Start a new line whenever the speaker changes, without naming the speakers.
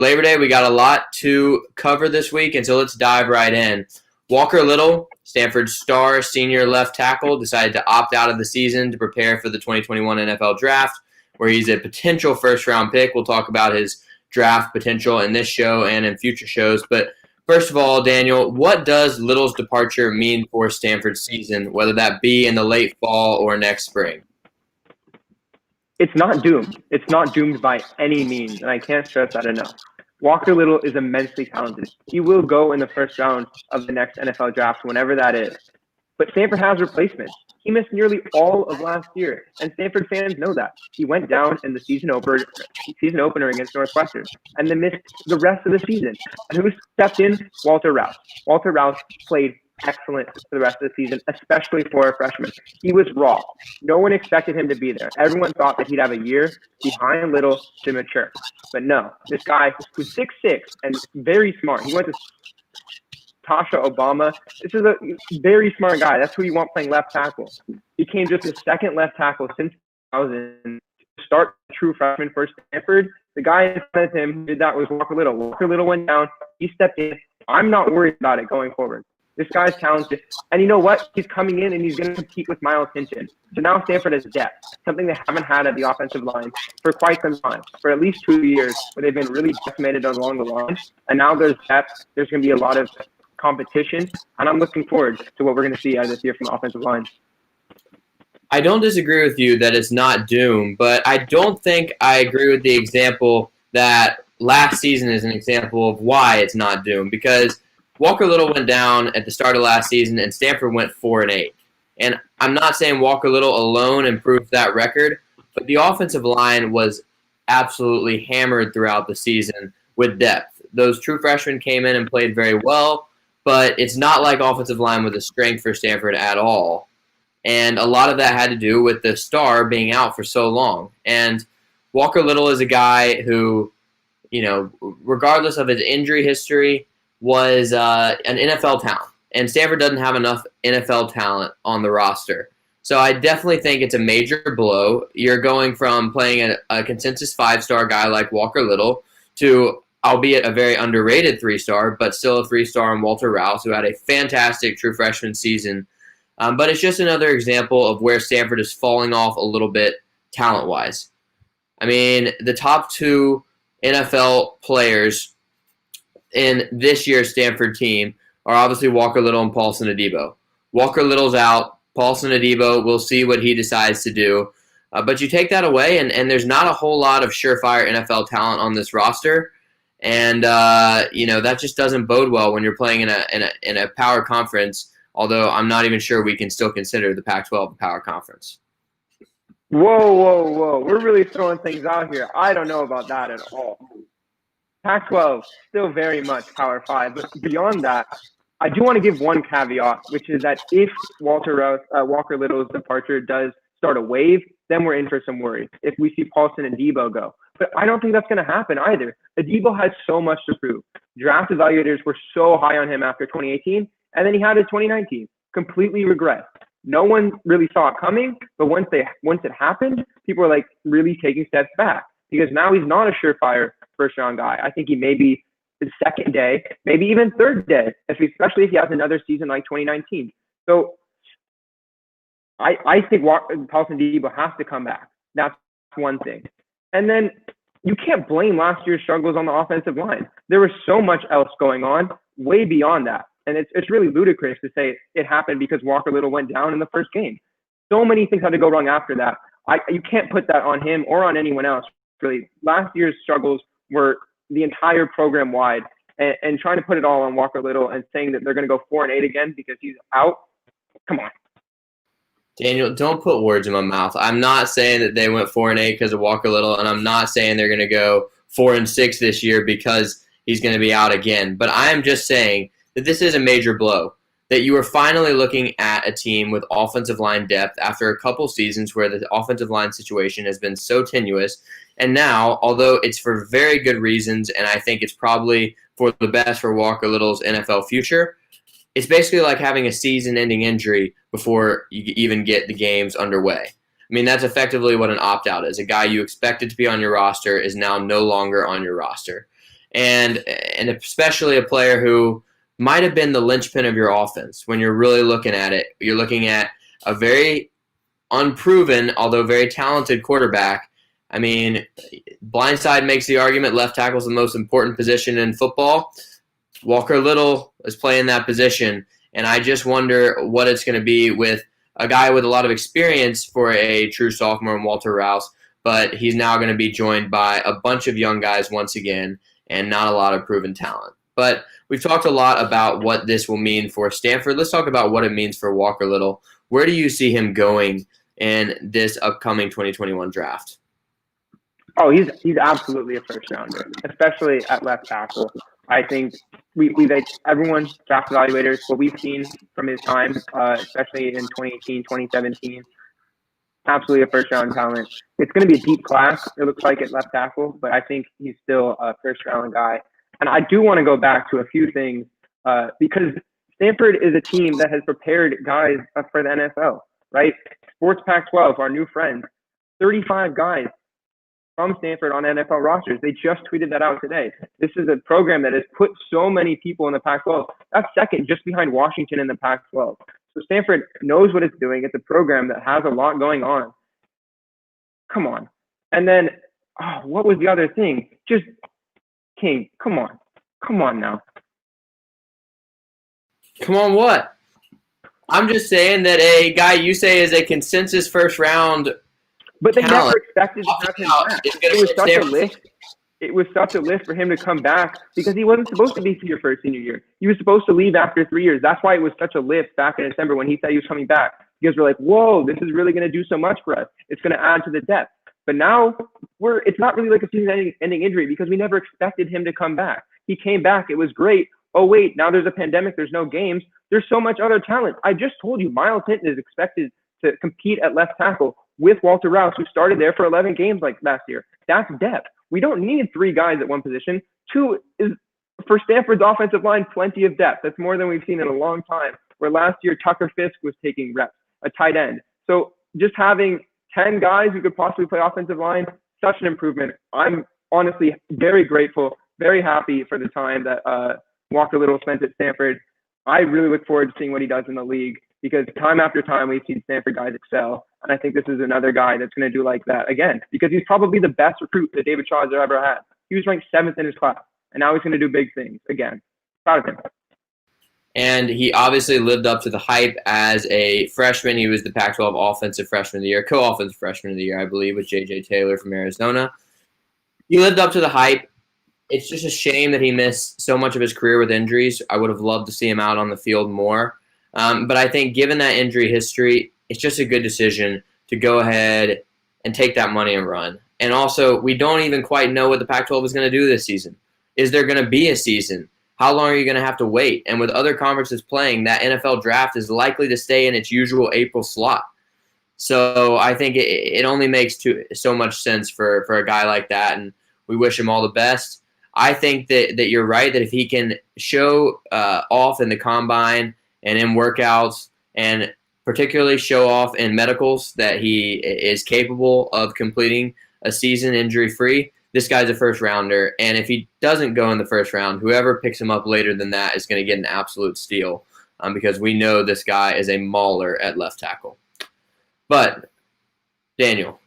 Labor Day, we got a lot to cover this week, and so let's dive right in. Walker Little, Stanford's star senior left tackle, decided to opt out of the season to prepare for the 2021 NFL Draft, where he's a potential first-round pick. We'll talk about his draft potential in this show and in future shows. But first of all, Daniel, what does Little's departure mean for Stanford's season, whether that be in the late fall or next spring?
It's not doomed. It's not doomed by any means, and I can't stress that enough. Walker Little is immensely talented. He will go in the first round of the next NFL draft, whenever that is. But Stanford has replacements. He missed nearly all of last year, and Stanford fans know that. He went down in the season opener against Northwestern, and then missed the rest of the season. And who stepped in? Walter Rouse. Walter Rouse played excellent for the rest of the season, especially for a freshman. He was raw. No one expected him to be there. Everyone thought that he'd have a year behind Little to mature. But no, this guy who's 6'6" and very smart. He went to Tasha Obama. This is a very smart guy. That's who you want playing left tackle. He came just the second left tackle since 2000 to start true freshman for Stanford. The guy in front of him who did that was Walker Little. Walker Little went down. He stepped in. I'm not worried about it going forward. This guy's talented. And you know what? He's coming in and he's going to compete with Miles Hinton. So now Stanford has depth, something they haven't had at the offensive line for quite some time, for at least 2 years, where they've been really decimated along the line. And now there's depth. There's going to be a lot of competition. And I'm looking forward to what we're going to see out of this year from the offensive line.
I don't disagree with you that it's not doomed, but I don't think I agree with the example that last season is an example of why it's not doomed, because Walker Little went down at the start of last season, and Stanford went 4-8. And I'm not saying Walker Little alone improved that record, but the offensive line was absolutely hammered throughout the season with depth. Those true freshmen came in and played very well, but it's not like offensive line was a strength for Stanford at all. And a lot of that had to do with the star being out for so long. And Walker Little is a guy who, you know, regardless of his injury history, was an NFL talent. And Stanford doesn't have enough NFL talent on the roster. So I definitely think it's a major blow. You're going from playing a consensus 5-star guy like Walker Little to, albeit a very underrated 3-star, but still a 3-star in Walter Rouse, who had a fantastic true freshman season. But it's just another example of where Stanford is falling off a little bit talent-wise. I mean, the top 2 NFL players in this year's Stanford team are obviously Walker Little and Paulson Adebo. Walker Little's out. Paulson Adebo, we'll see what he decides to do. But you take that away, and there's not a whole lot of surefire NFL talent on this roster. And, that just doesn't bode well when you're playing in a power conference, although I'm not even sure we can still consider the Pac-12 a power conference.
Whoa. We're really throwing things out here. I don't know about that at all. Pac-12, still very much Power 5. But beyond that, I do want to give one caveat, which is that if Walker Little's departure does start a wave, then we're in for some worry if we see Paulson and Adebo go. But I don't think that's going to happen either. Adebo has so much to prove. Draft evaluators were so high on him after 2018, and then he had his 2019. Completely regressed. No one really saw it coming, but once it happened, people were like really taking steps back, because now he's not a surefire first-round guy. I think he may be the second day, maybe even third day, especially if he has another season like 2019. So I think Paulson Adebo has to come back. That's one thing. And then you can't blame last year's struggles on the offensive line. There was so much else going on way beyond that. And it's really ludicrous to say it happened because Walker Little went down in the first game. So many things had to go wrong after that. You can't put that on him or on anyone else, really. Last year's struggles were the entire program wide, and trying to put it all on Walker Little and saying that they're going to go 4-8 again because he's out. Come on.
Daniel, don't put words in my mouth. I'm not saying that they went 4-8 because of Walker Little, and I'm not saying they're going to go 4-6 this year because he's going to be out again. But I am just saying that this is a major blow, that you are finally looking at a team with offensive line depth after a couple seasons where the offensive line situation has been so tenuous. And now, although it's for very good reasons, and I think it's probably for the best for Walker Little's NFL future, it's basically like having a season-ending injury before you even get the games underway. I mean, that's effectively what an opt-out is. A guy you expected to be on your roster is now no longer on your roster. and especially a player who might have been the linchpin of your offense when you're really looking at it. You're looking at a very unproven, although very talented quarterback. I mean, Blindside makes the argument left tackle is the most important position in football. Walker Little is playing that position, and I just wonder what it's going to be with a guy with a lot of experience for a true sophomore in Walter Rouse, but he's now going to be joined by a bunch of young guys once again and not a lot of proven talent. But we've talked a lot about what this will mean for Stanford. Let's talk about what it means for Walker Little. Where do you see him going in this upcoming 2021 draft?
Oh, he's absolutely a first rounder, especially at left tackle. I think we've everyone, draft evaluators, what we've seen from his time, especially in 2018, 2017, absolutely a first round talent. It's going to be a deep class, it looks like, at left tackle, but I think he's still a first round guy. And I do want to go back to a few things because Stanford is a team that has prepared guys for the NFL, right? Sports Pac-12, our new friends, 35 guys from Stanford on NFL rosters. They just tweeted that out today. This is a program that has put so many people in the Pac-12. That's second just behind Washington in the Pac-12. So Stanford knows what it's doing. It's a program that has a lot going on. Come on. And then, what was the other thing? Just, King, come on. Come on now.
Come on what? I'm just saying that a guy you say is a consensus first round
but they
talent,
never expected to have him back. It was such a lift for him to come back because he wasn't supposed to be here for his senior year. He was supposed to leave after 3 years. That's why it was such a lift back in December when he said he was coming back. Because we're like, whoa, this is really going to do so much for us. It's going to add to the depth. But now it's not really like a season-ending injury because we never expected him to come back. He came back. It was great. Oh, wait, now there's a pandemic. There's no games. There's so much other talent. I just told you, Miles Hinton is expected to compete at left tackle with Walter Rouse, who started there for 11 games like last year. That's depth. We don't need 3 guys at one position. 2 is, for Stanford's offensive line, plenty of depth. That's more than we've seen in a long time, where last year Tucker Fisk was taking reps, a tight end. So just having 10 guys who could possibly play offensive line, such an improvement. I'm honestly very grateful, very happy for the time that Walker Little spent at Stanford. I really look forward to seeing what he does in the league because time after time we've seen Stanford guys excel. And I think this is another guy that's going to do like that again because he's probably the best recruit that David Shaw has ever had. He was ranked 7th in his class, and now he's going to do big things again. Proud of him.
And he obviously lived up to the hype as a freshman. He was the Pac-12 Offensive Freshman of the Year, co-offensive Freshman of the Year, I believe, with J.J. Taylor from Arizona. He lived up to the hype. It's just a shame that he missed so much of his career with injuries. I would have loved to see him out on the field more. But I think given that injury history, it's just a good decision to go ahead and take that money and run. And also, we don't even quite know what the Pac-12 is going to do this season. Is there going to be a season? How long are you going to have to wait? And with other conferences playing, that NFL draft is likely to stay in its usual April slot. So I think it only makes so much sense for a guy like that, and we wish him all the best. I think that you're right, that if he can show off in the combine and in workouts, and particularly show off in medicals that he is capable of completing a season injury-free, this guy's a first-rounder. And if he doesn't go in the first round, whoever picks him up later than that is going to get an absolute steal because we know this guy is a mauler at left tackle. But, Daniel,